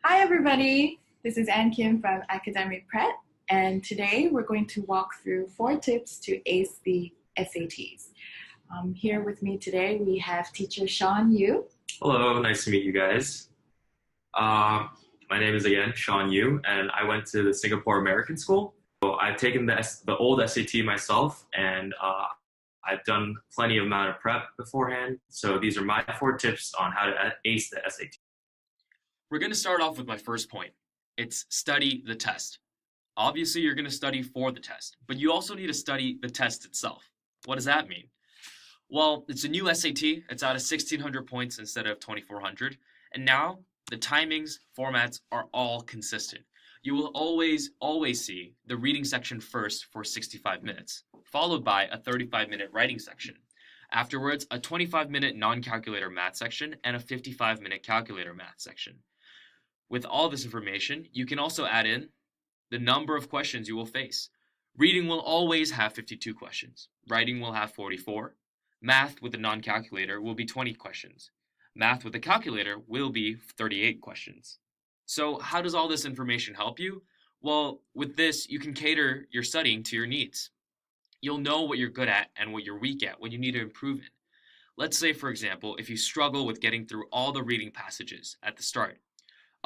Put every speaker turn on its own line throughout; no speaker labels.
Hi, everybody. This is Ann Kim from Academic Prêt, and today we're going to walk through 4 tips to ace the SATs. Here with me today, we have teacher Sean Yu.
Hello, nice to meet you guys. Uh, my name is again Sean Yu, and I went to the Singapore American School. So I've taken the old SAT myself, and I've done plenty of amount of prep beforehand. So these are my 4 tips on how to ace the SAT.
We're going to start off with my first point. It's study the test. Obviously, you're going to study for the test, but you also need to study the test itself. What does that mean? Well, it's a new SAT. It's out of 1,600 points instead of 2,400. And now the timings, formats are all consistent. You will always see the reading section first for 65 minutes, followed by a 35-minute writing section. Afterwards, a 25-minute non-calculator math section and a 55-minute calculator math section. With all this information, you can also add in the number of questions you will face. Reading will always have 52 questions. Writing will have 44. Math with a non-calculator will be 20 questions. Math with a calculator will be 38 questions. So how does all this information help you? Well, with this, you can cater your studying to your needs. You'll know what you're good at and what you're weak at, what you need to improve in. Let's say, for example, if you struggle with getting through all the reading passages at the start,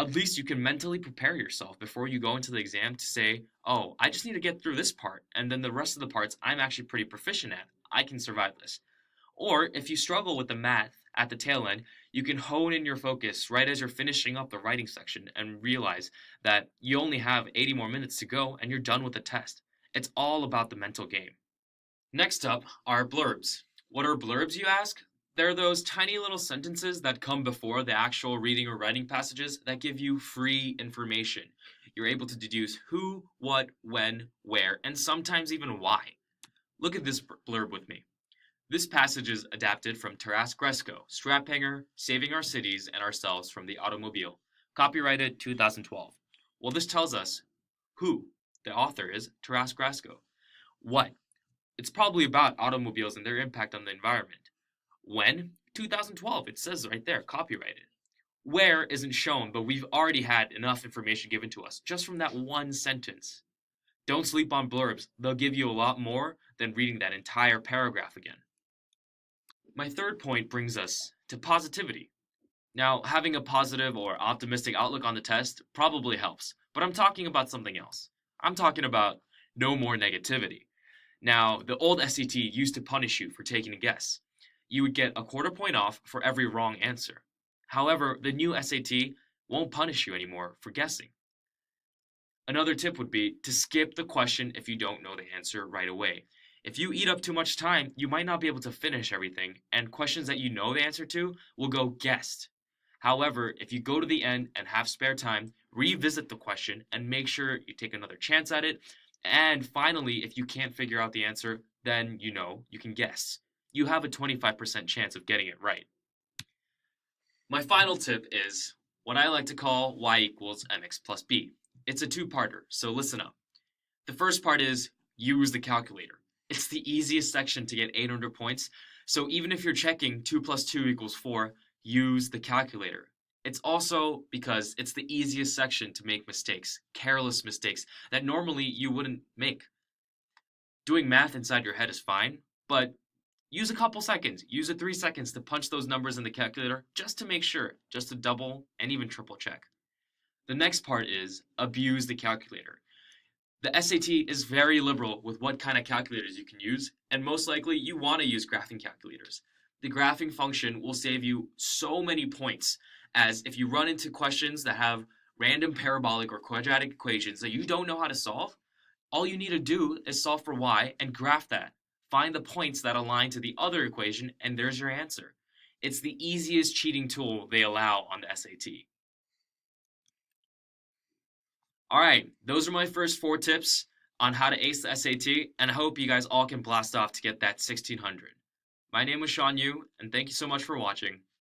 at least you can mentally prepare yourself before you go into the exam to say, oh, I just need to get through this part, and then the rest of the parts I'm actually pretty proficient at. I can survive this. Or if you struggle with the math at the tail end, you can hone in your focus right as you're finishing up the writing section and realize that you only have 80 more minutes to go and you're done with the test. It's all about the mental game. Next up are blurbs. What are blurbs, you ask? They're those tiny little sentences that come before the actual reading or writing passages that give you free information. You're able to deduce who, what, when, where, and sometimes even why. Look at this blurb with me. This passage is adapted from Taras Gresko, Strap Hanger, Saving Our Cities and Ourselves from the Automobile, copyrighted 2012. Well, this tells us who. The author is Taras Gresko. What? It's probably about automobiles and their impact on the environment. When? 2012. It says right there, copyrighted. Where isn't shown, but we've already had enough information given to us just from that one sentence. Don't sleep on blurbs. They'll give you a lot more than reading that entire paragraph again. My third point brings us to positivity. Now, having a positive or optimistic outlook on the test probably helps, but I'm talking about something else. I'm talking about no more negativity. Now, the old SAT used to punish you for taking a guess. You would get a quarter point off for every wrong answer. However, the new SAT won't punish you anymore for guessing. Another tip would be to skip the question if you don't know the answer right away. If you eat up too much time, you might not be able to finish everything, and questions that you know the answer to will go guessed. However, if you go to the end and have spare time, revisit the question and make sure you take another chance at it. And finally, if you can't figure out the answer, then you can guess. You have a 25% chance of getting it right. My final tip is what I like to call y equals mx plus b. It's a two-parter, so listen up. The first part is use the calculator. It's the easiest section to get 800 points, so even if you're checking 2 plus 2 equals 4, use the calculator. It's also because it's the easiest section to make mistakes, careless mistakes, that normally you wouldn't make. Doing math inside your head is fine, but use a couple seconds, use 3 seconds to punch those numbers in the calculator just to make sure, just to double and even triple check. The next part is abuse the calculator. The SAT is very liberal with what kind of calculators you can use, and most likely you want to use graphing calculators. The graphing function will save you so many points, as if you run into questions that have random parabolic or quadratic equations that you don't know how to solve, all you need to do is solve for y and graph that. Find the points that align to the other equation, and there's your answer. It's the easiest cheating tool they allow on the SAT. All right, those are my first 4 tips on how to ace the SAT, and I hope you guys all can blast off to get that 1,600. My name was Sean Yu, and thank you so much for watching.